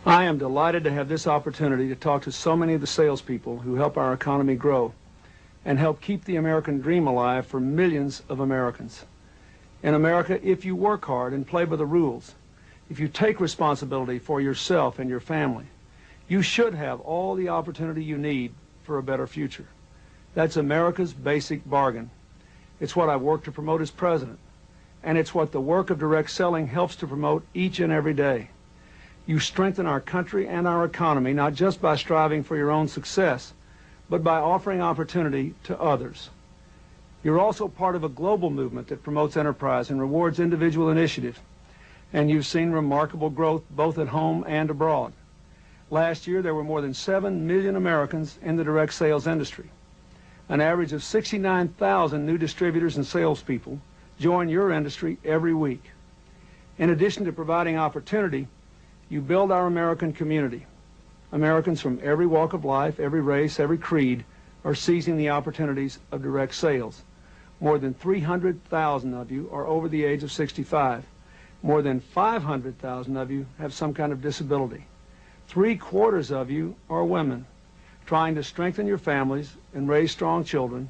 I am delighted to have this opportunity to talk to so many of the salespeople who help our economy grow and help keep the American dream alive for millions of Americans. In America, if you work hard and play by the rules, if you take responsibility for yourself and your family, you should have all the opportunity you need for a better future. That's America's basic bargain. It's what I work to promote as president, and it's what the work of direct selling helps to promote each and every day. You strengthen our country and our economy not just by striving for your own success, but by offering opportunity to others. You're also part of a global movement that promotes enterprise and rewards individual initiative, and you've seen remarkable growth both at home and abroad. Last year, there were more than 7 million Americans in the direct sales industry. An average of 69,000 new distributors and salespeople join your industry every week. In addition to providing opportunity, you build our American community. Americans from every walk of life, every race, every creed are seizing the opportunities of direct sales. More than 300,000 of you are over the age of 65. More than 500,000 of you have some kind of disability. 3/4 of you are women, trying to strengthen your families and raise strong children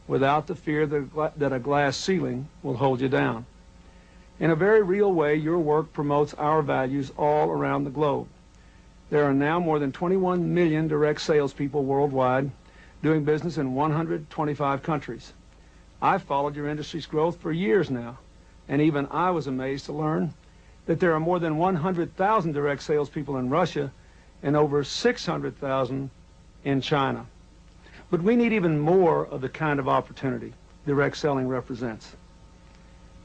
without the fear that a glass ceiling will hold you down. In a very real way, your work promotes our values all around the globe. There are now more than 21 million direct salespeople worldwide doing business in 125 countries. I've followed your industry's growth for years now, and even I was amazed to learn that there are more than 100,000 direct salespeople in Russia and over 600,000 in China. But we need even more of the kind of opportunity direct selling represents.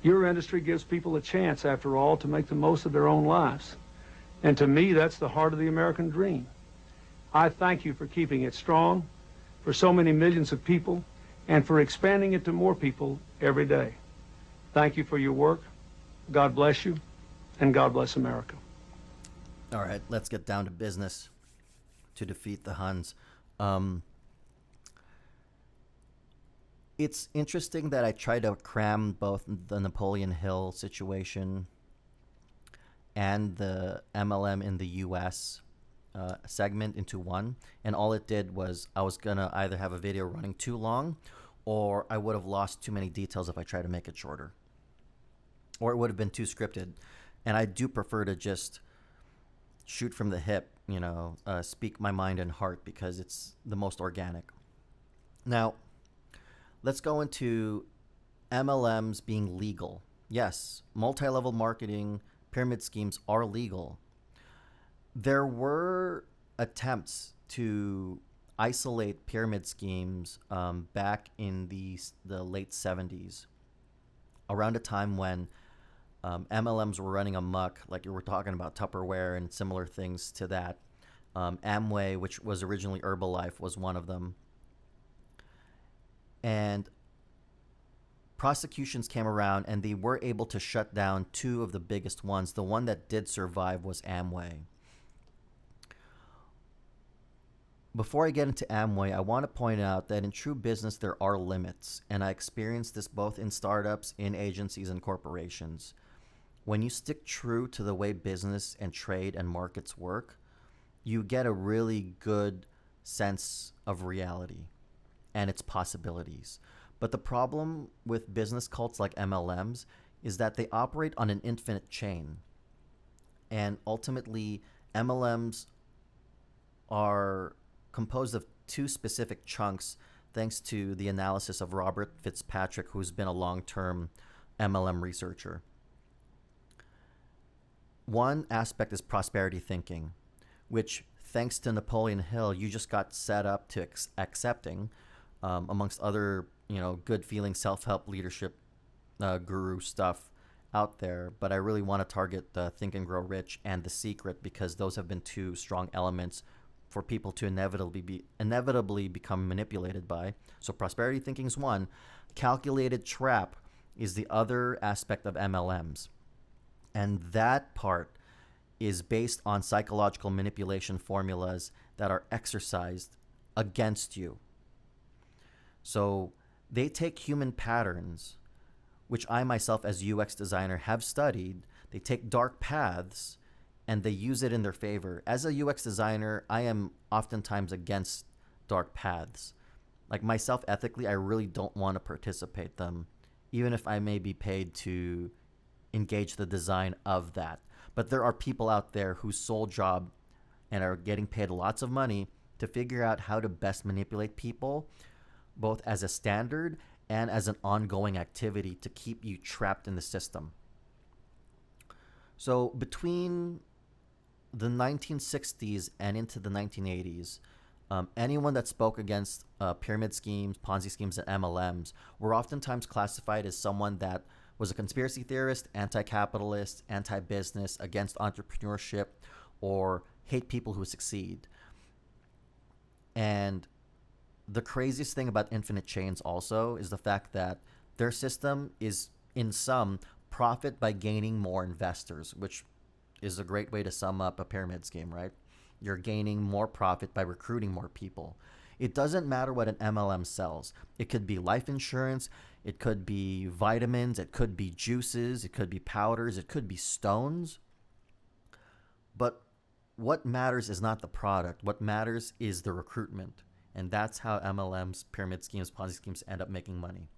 Your industry gives people a chance, after all, to make the most of their own lives. And to me, that's the heart of the American dream. I thank you for keeping it strong, for so many millions of people, and for expanding it to more people every day. Thank you for your work. God bless you, and God bless America. All right, let's get down to business to defeat the Huns. It's interesting that I try to cram both the Napoleon Hill situation and the MLM in the US segment into one. And all it did was I was going to either have a video running too long, or I would have lost too many details if I tried to make it shorter. Or it would have been too scripted. And I do prefer to just shoot from the hip, speak my mind and heart, because it's the most organic. Now, let's go into MLMs being legal. Yes, multi-level marketing, pyramid schemes are legal. There were attempts to isolate pyramid schemes back in the late 70s, around a time when MLMs were running amok, like you were talking about Tupperware and similar things to that. Amway, which was originally Herbalife, was one of them. And prosecutions came around and they were able to shut down two of the biggest ones. The one that did survive was Amway. Before I get into Amway, I want to point out that in true business, there are limits. And I experienced this both in startups, in agencies, and corporations. When you stick true to the way business and trade and markets work, you get a really good sense of reality and its possibilities. But the problem with business cults like MLMs is that they operate on an infinite chain. And ultimately, MLMs are composed of two specific chunks, thanks to the analysis of Robert Fitzpatrick, who's been a long-term MLM researcher. One aspect is prosperity thinking, which, thanks to Napoleon Hill, you just got set up to accepting, amongst other, good feeling self-help leadership guru stuff out there. But I really want to target the Think and Grow Rich and The Secret, because those have been two strong elements for people to inevitably become manipulated by. So prosperity thinking is one. Calculated trap is the other aspect of MLMs. And that part is based on psychological manipulation formulas that are exercised against you. So they take human patterns, which I myself as UX designer have studied. They take dark paths and they use it in their favor. As a UX designer, I am oftentimes against dark paths. Like myself, ethically, I really don't want to participate them, even if I may be paid to engage the design of that. But there are people out there whose sole job and are getting paid lots of money to figure out how to best manipulate people, both as a standard and as an ongoing activity to keep you trapped in the system. So between the 1960s and into the 1980s, anyone that spoke against pyramid schemes, Ponzi schemes, and MLMs were oftentimes classified as someone that was a conspiracy theorist, anti-capitalist, anti-business, against entrepreneurship, or hate people who succeed. And the craziest thing about Infinite Chains also is the fact that their system is, in sum, profit by gaining more investors, which is a great way to sum up a pyramid scheme, right? You're gaining more profit by recruiting more people. It doesn't matter what an MLM sells. It could be life insurance, it could be vitamins, it could be juices, it could be powders, it could be stones. But what matters is not the product. What matters is the recruitment. And that's how MLMs, pyramid schemes, Ponzi schemes end up making money.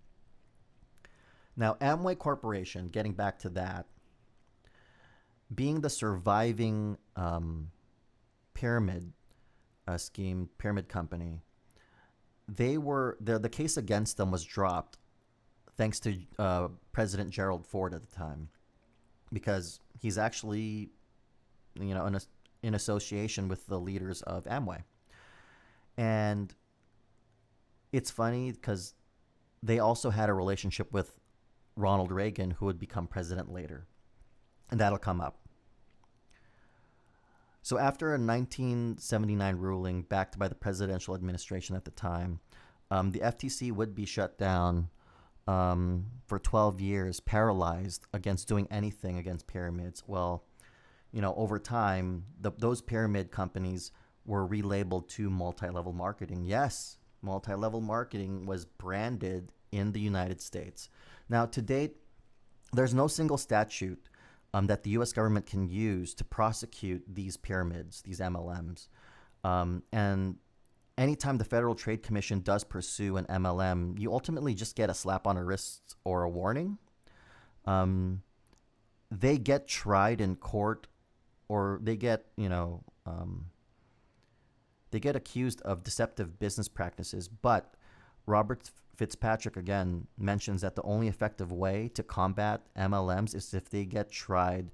Now, Amway Corporation, getting back to that, being the surviving pyramid scheme, pyramid company, the case against them was dropped thanks to President Gerald Ford at the time, because he's actually, in association with the leaders of Amway. And it's funny because they also had a relationship with Ronald Reagan, who would become president later. And that'll come up. So after a 1979 ruling backed by the presidential administration at the time, the FTC would be shut down for 12 years, paralyzed against doing anything against pyramids. Well, over time, those pyramid companies were relabeled to multi-level marketing. Yes, multi-level marketing was branded in the United States. Now, to date, there's no single statute that the U.S. government can use to prosecute these pyramids, these MLMs. And anytime the Federal Trade Commission does pursue an MLM, you ultimately just get a slap on the wrist or a warning. They get tried in court, or they get, they get accused of deceptive business practices. But Robert Fitzpatrick, again, mentions that the only effective way to combat MLMs is if they get tried,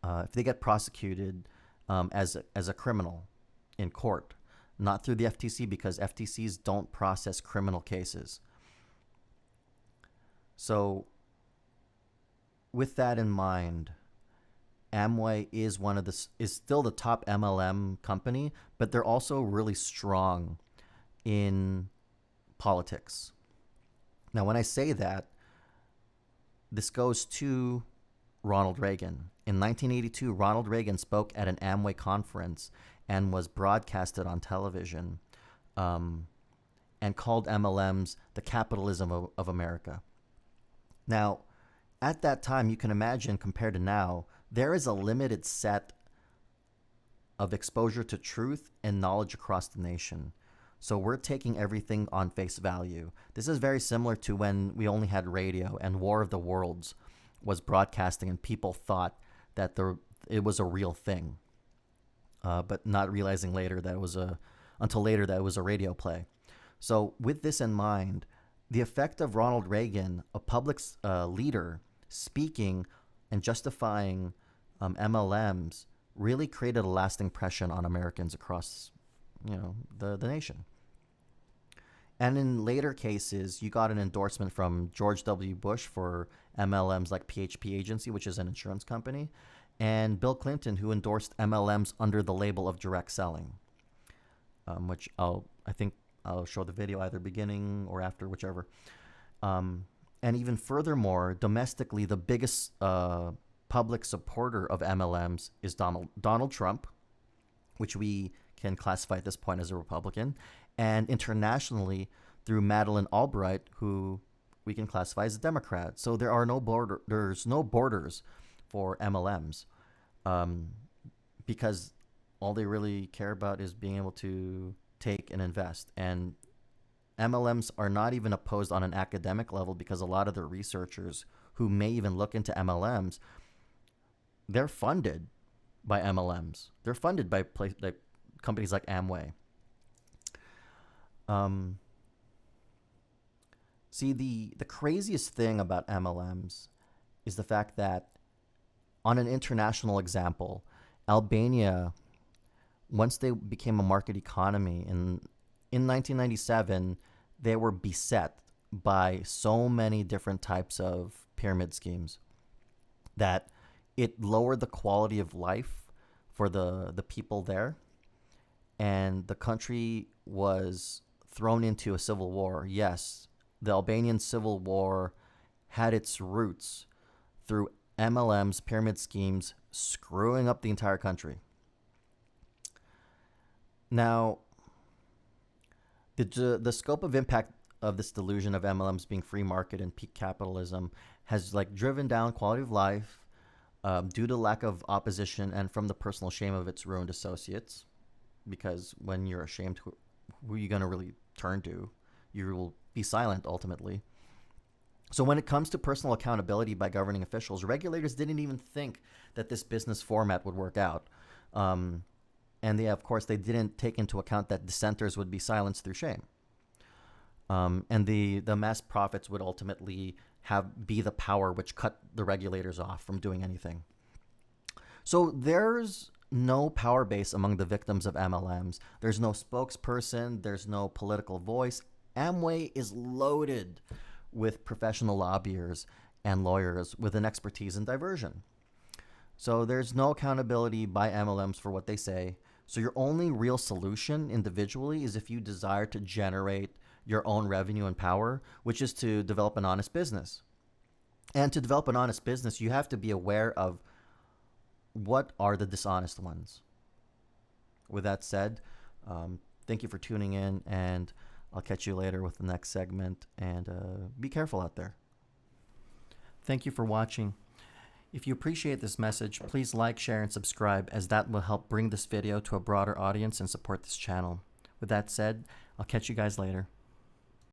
if they get prosecuted as a criminal in court, not through the FTC, because FTCs don't process criminal cases. So with that in mind, Amway is still the top MLM company, but they're also really strong in politics. Now, when I say that, this goes to Ronald Reagan. In 1982, Ronald Reagan spoke at an Amway conference and was broadcasted on television, and called MLMs the capitalism of America. Now, at that time, you can imagine, compared to now, there is a limited set of exposure to truth and knowledge across the nation. So we're taking everything on face value. This is very similar to when we only had radio and War of the Worlds was broadcasting and people thought that it was a real thing, but not realizing until later that it was a radio play. So with this in mind, the effect of Ronald Reagan, a public leader, speaking and justifying MLMs, really created a lasting impression on Americans across, the nation. And in later cases, you got an endorsement from George W. Bush for MLMs like PHP Agency, which is an insurance company, and Bill Clinton, who endorsed MLMs under the label of direct selling, which I think I'll show the video either beginning or after, whichever. And even furthermore, domestically, the biggest public supporter of MLMs is Donald Trump, which we can classify at this point as a Republican, and internationally through Madeleine Albright, who we can classify as a Democrat. So there's no borders for MLMs. because all they really care about is being able to take and invest. And MLMs are not even opposed on an academic level, because a lot of the researchers who may even look into MLMs, they're funded by MLMs. They're funded by like companies like Amway. See, the craziest thing about MLMs is the fact that, on an international example, Albania, once they became a market economy in 1997, they were beset by so many different types of pyramid schemes that it lowered the quality of life for the people there, and the country was thrown into a civil war. Yes, the Albanian civil war had its roots through MLM's pyramid schemes screwing up the entire country. Now, the scope of impact of this delusion of MLMs being free market and peak capitalism has like driven down quality of life due to lack of opposition and from the personal shame of its ruined associates. Because when you're ashamed, who are you going to really turn to? You will be silent ultimately. So when it comes to personal accountability by governing officials, regulators didn't even think that this business format would work out. And of course, they didn't take into account that dissenters would be silenced through shame. And the mass profits would ultimately be the power which cut the regulators off from doing anything. So there's no power base among the victims of MLMs. There's no spokesperson. There's no political voice. Amway is loaded with professional lobbyers and lawyers with an expertise in diversion. So there's no accountability by MLMs for what they say. So your only real solution individually is if you desire to generate your own revenue and power, which is to develop an honest business. And to develop an honest business, you have to be aware of what are the dishonest ones. With that said, thank you for tuning in, and I'll catch you later with the next segment, and be careful out there. Thank you for watching. If you appreciate this message, please like, share, and subscribe, as that will help bring this video to a broader audience and support this channel. With that said, I'll catch you guys later.